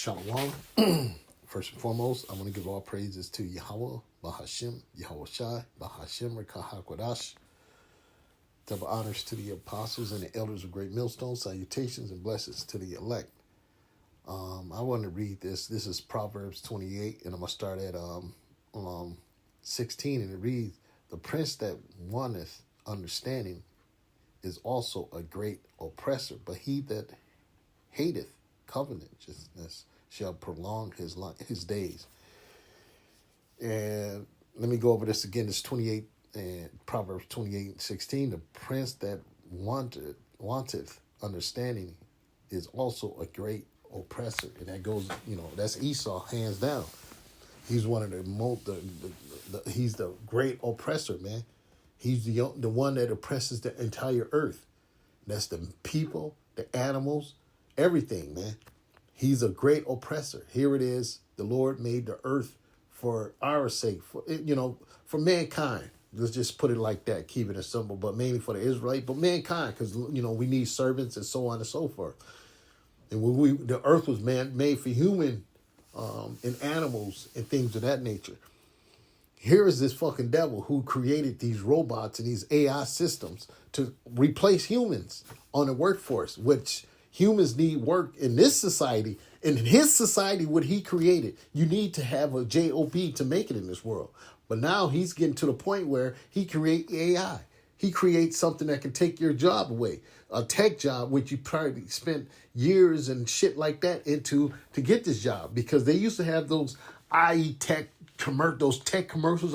Shalom. First and foremost, I want to give all praises to Yahweh, Bahashim, Yahweh Shai, Bahashim, Rekahakwadash. Double honors to the apostles and the elders of Great Millstone. Salutations and blessings to the elect. I want to read this. This is Proverbs 28, and I'm going to start at 16, and it reads, "The prince that wanteth understanding is also a great oppressor, but he that hateth covetousness shall prolong his days." And let me go over this again. This 28 and Proverbs 28:16. "The prince that wanteth understanding is also a great oppressor." And that goes, that's Esau, hands down. He's one of the most, he's the great oppressor, man. He's the one that oppresses the entire earth. That's the people, the animals, everything, man. He's a great oppressor. Here it is. The Lord made the earth for our sake, for mankind. Let's just put it like that, keep it simple, but mainly for the Israelite, but mankind, because, we need servants and so on and so forth. And when the earth was made for human and animals and things of that nature. Here is this fucking devil who created these robots and these AI systems to replace humans on the workforce, which humans need work in this society. And in his society, what he created, you need to have a job to make it in this world. But now he's getting to the point where he creates AI. He creates something that can take your job away. A tech job, which you probably spent years and shit like that to get this job. Because they used to have those IE tech those tech commercials.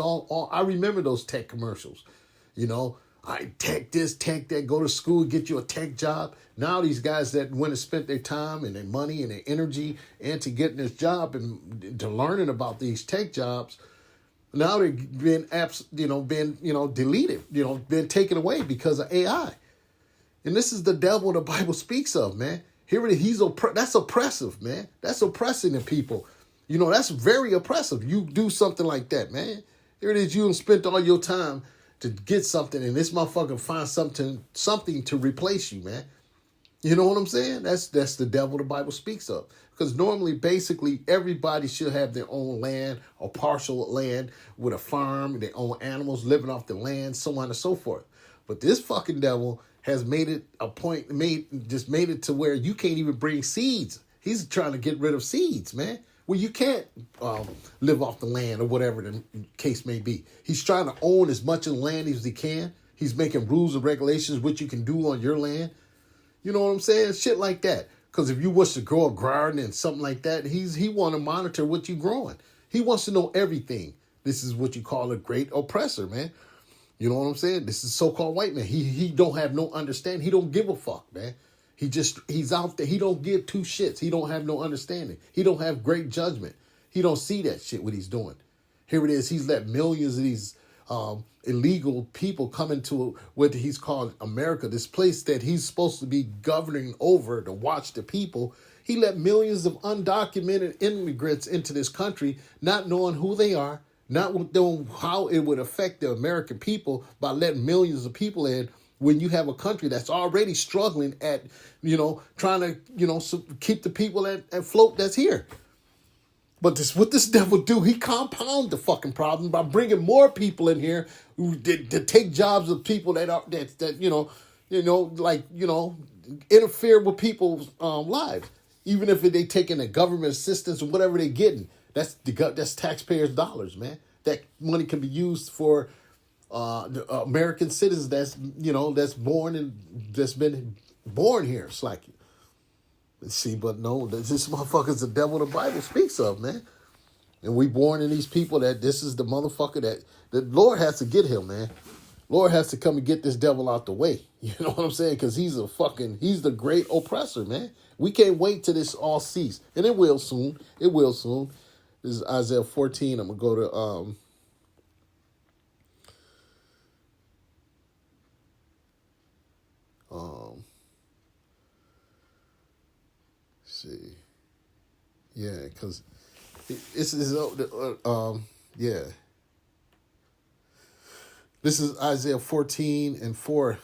I remember those tech commercials. I tech this, tech that, go to school, get you a tech job. Now these guys that went and spent their time and their money and their energy into getting this job and to learning about these tech jobs, now they've been deleted, been taken away because of AI. And this is the devil the Bible speaks of, man. Here it is. That's oppressive, man. That's oppressing the people. That's very oppressive. You do something like that, man. Here it is. You spent all your time to get something, and this motherfucker finds something to replace you, man. You know what I'm saying? That's the devil the Bible speaks of. Because normally, basically, everybody should have their own land or partial land with a farm, their own animals living off the land, so on and so forth. But this fucking devil has made it made it to where you can't even bring seeds. He's trying to get rid of seeds, man. Well, you can't live off the land or whatever the case may be. He's trying to own as much of the land as he can. He's making rules and regulations what you can do on your land. You know what I'm saying? Shit like that. Because if you wish to grow a garden and something like that, he want to monitor what you're growing. He wants to know everything. This is what you call a great oppressor, man. You know what I'm saying? This is so-called white man. He don't have no understanding. He don't give a fuck, man. He's out there. He don't give two shits. He don't have no understanding. He don't have great judgment. He don't see that shit, what he's doing. Here it is. He's let millions of these illegal people come into what he's called America, this place that he's supposed to be governing over to watch the people. He let millions of undocumented immigrants into this country, not knowing who they are, not knowing how it would affect the American people by letting millions of people in when you have a country that's already struggling at, trying to, keep the people at float that's here. But what this devil do, he compound the fucking problem by bringing more people in here to take jobs of people that interfere with people's lives. Even if they taking the government assistance or whatever they're getting, that's taxpayers' dollars, man. That money can be used for the American citizens that's been born here. It's like, see, but no, this motherfucker's the devil the Bible speaks of, man. And we born in these people that this is the motherfucker that the Lord has to get him, man. Lord has to come and get this devil out the way. You know what I'm saying? Because he's the great oppressor, man. We can't wait till this all cease. And it will soon. It will soon. This is Isaiah 14. I'm going to go to see. Yeah, because this is yeah. This is Isaiah 14:4.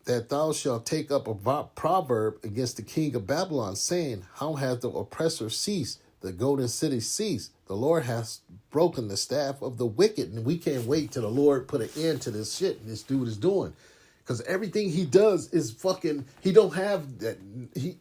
That thou shalt take up a proverb against the king of Babylon, saying, how hath the oppressor ceased? The golden city ceased. The Lord has broken the staff of the wicked. And we can't wait till the Lord put an end to this shit this dude is doing. Because everything he does is fucking, he don't have that,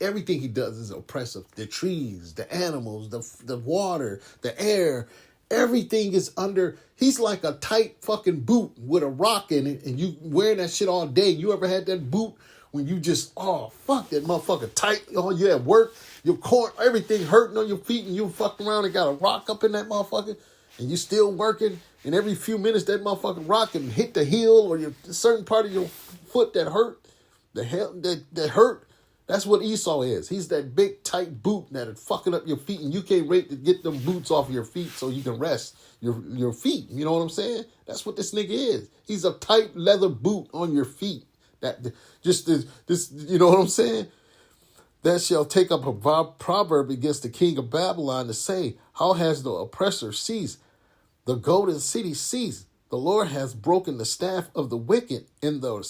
everything he does is oppressive. The trees, the animals, the water, the air, everything is under, he's like a tight fucking boot with a rock in it, and you wearing that shit all day. You ever had that boot when you just, oh, fuck, that motherfucker tight, oh, you at work, your core, everything hurting on your feet, and you fucking around and got a rock up in that motherfucker, and you still working, and every few minutes that motherfucking rock can hit the heel or your certain part of your foot that hurt, that hurt. That's what Esau is. He's that big tight boot that is fucking up your feet, and you can't wait to get them boots off your feet so you can rest your feet. You know what I'm saying? That's what this nigga is. He's a tight leather boot on your feet. That just this you know what I'm saying? That shall take up a proverb against the king of Babylon to say, how has the oppressor ceased? The golden city ceased. The Lord has broken the staff of the wicked in the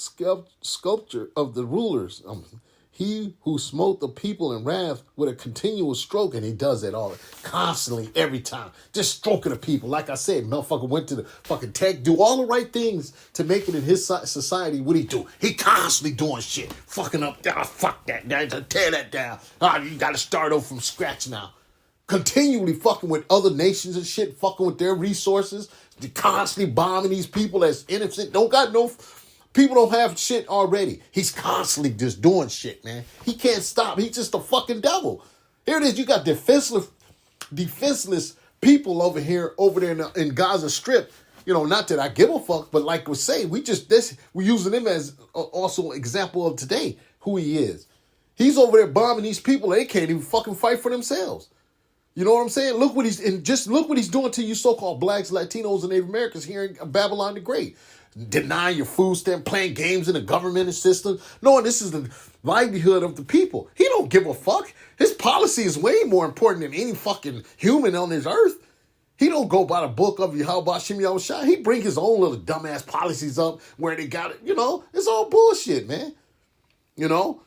sculpture of the rulers. He who smote the people in wrath with a continual stroke, and he does it all constantly, every time, just stroking the people. Like I said, motherfucker went to the fucking tech, do all the right things to make it in his society. What he do? He constantly doing shit, fucking up. Oh, fuck that, tear that down. You got to start over from scratch now. Continually fucking with other nations and shit, fucking with their resources. They constantly bombing these people that's innocent. People don't have shit already. He's constantly just doing shit, man. He can't stop. He's just a fucking devil. Here it is. You got defenseless people over there in Gaza Strip. You know, not that I give a fuck, but like we say, we're using him as also an example of today, who he is. He's over there bombing these people. They can't even fucking fight for themselves. You know what I'm saying? Look what he's doing to you so-called blacks, Latinos, and Native Americans here in Babylon the Great. Denying your food stamp, playing games in the government system, knowing this is the livelihood of the people. He don't give a fuck. His policy is way more important than any fucking human on this earth. He don't go by the book of Yahweh Shem Yahushua. He bring his own little dumbass policies up where they got it. You know, it's all bullshit, man. You know,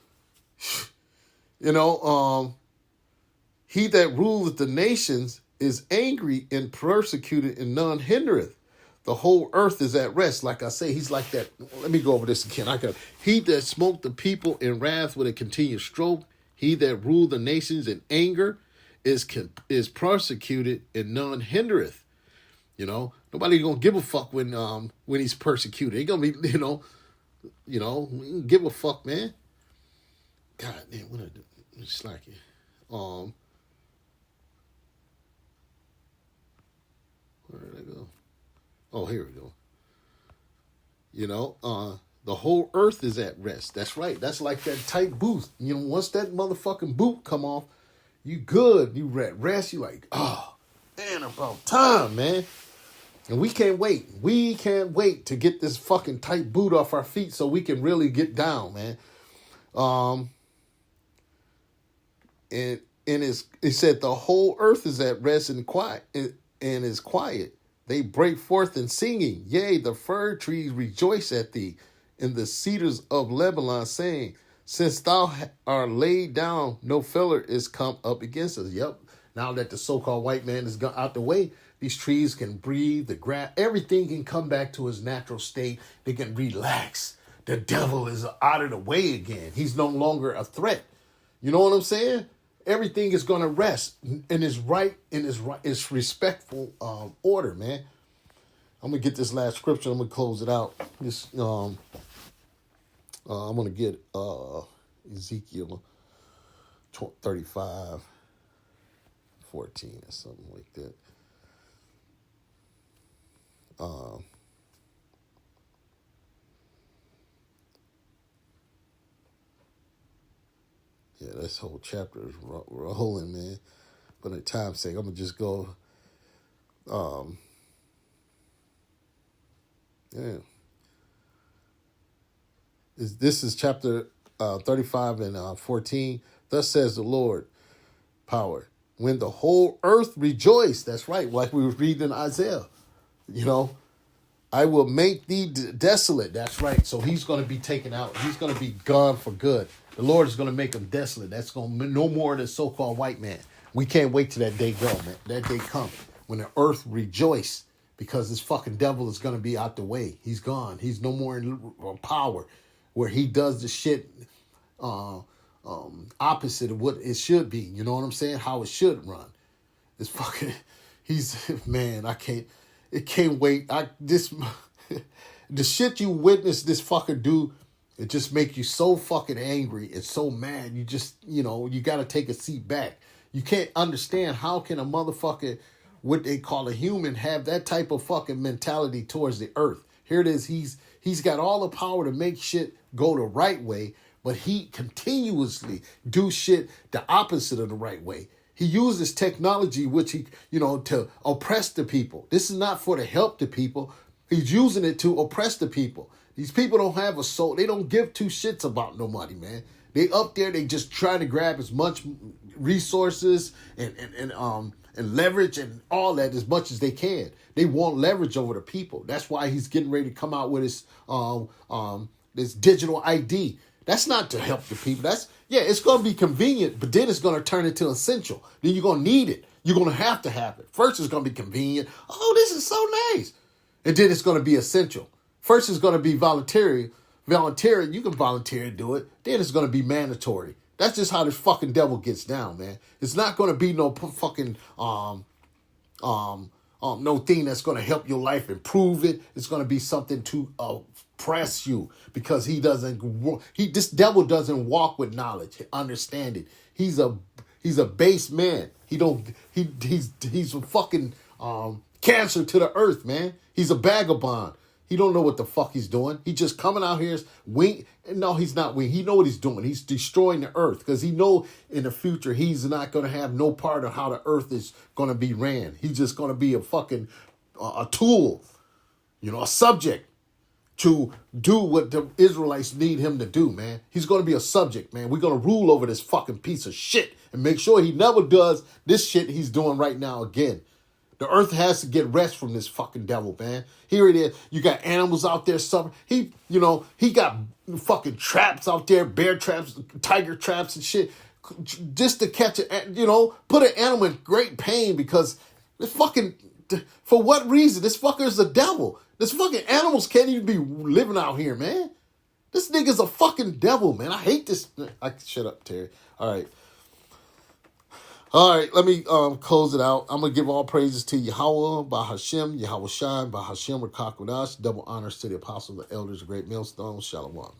he that ruleth the nations is angry and persecuted, and none hindereth. The whole earth is at rest. Like I say, he's like that. Let me go over this again. He that smote the people in wrath with a continued stroke, he that ruled the nations in anger is persecuted, and none hindereth. You know, nobody gonna give a fuck when he's persecuted. He gonna be, give a fuck, man. God damn, what I do? It's like it. Where did I go? Oh, here we go. The whole earth is at rest. That's right. That's like that tight boot. You know, once that motherfucking boot come off, you good. You at rest. You like, oh, man, about time, man. And we can't wait. We can't wait to get this fucking tight boot off our feet so we can really get down, man. And it said the whole earth is at rest and quiet and is quiet. They break forth in singing. Yea, the fir trees rejoice at thee, and the cedars of Lebanon, saying, since thou art laid down, no feller is come up against us. Yep. Now that the so-called white man is gone out the way, these trees can breathe, the grass, everything can come back to its natural state. They can relax. The devil is out of the way again. He's no longer a threat. You know what I'm saying? Everything is going to rest in its respectful order, man. I'm going to get this last scripture. I'm going to close it out. I'm going to get Ezekiel 35:14 or something like that. Yeah, this whole chapter is rolling, man. But at time's sake, I'm going to just go. This is chapter 35 and 14. Thus says the Lord, power. When the whole earth rejoice, that's right, like we were reading in Isaiah, I will make thee desolate. That's right. So he's going to be taken out. He's going to be gone for good. The Lord is going to make him desolate. That's going to no more than so-called white man. We can't wait till that day go, man. That day come when the earth rejoice because this fucking devil is gonna be out the way. He's gone. He's no more in power, where he does the shit opposite of what it should be. You know what I'm saying? How it should run. It's fucking. He's man. I can't. It can't wait. The shit you witness this fucking dude. It just make you so fucking angry and so mad. You just, you got to take a seat back. You can't understand how can a motherfucker, what they call a human, have that type of fucking mentality towards the earth. Here it is. He's got all the power to make shit go the right way, but he continuously do shit the opposite of the right way. He uses technology, which he, to oppress the people. This is not for to help the people. He's using it to oppress the people. These people don't have a soul. They don't give two shits about nobody, man. They up there, they just trying to grab as much resources and leverage and all that as much as they can. They want leverage over the people. That's why he's getting ready to come out with his this digital ID. That's not to help the people. It's going to be convenient, but then it's going to turn into essential. Then you're going to need it. You're going to have it. First, it's going to be convenient. Oh, this is so nice. And then it's going to be essential. First, it's going to be voluntary. You can volunteer to do it. Then it's going to be mandatory. That's just how this fucking devil gets down, man. It's not going to be no fucking no thing that's going to help your life improve it. It's going to be something to oppress you because this devil doesn't walk with knowledge, understanding. He's a base man. He's a fucking cancer to the earth, man. He's a vagabond. He don't know what the fuck he's doing. He just coming out here wing. No, he's not wing. He know what he's doing. He's destroying the earth because he know in the future he's not going to have no part of how the earth is going to be ran. He's just going to be a fucking a tool, a subject to do what the Israelites need him to do, man. He's going to be a subject, man. We're going to rule over this fucking piece of shit and make sure he never does this shit he's doing right now again. The earth has to get rest from this fucking devil, man. Here it is. You got animals out there suffering. He got fucking traps out there, bear traps, tiger traps and shit, just to catch it. Put an animal in great pain because this fucking, for what reason? This fucker is a devil. This fucking animals can't even be living out here, man. This nigga's a fucking devil, man. I hate this. Shut up, Terry. All right. All right, let me close it out. I'm going to give all praises to Yahweh, by Hashem, Yahweh Shai, by Hashem, Rakakwadash, double honors to the apostles, the elders, the great millstones, Shalom.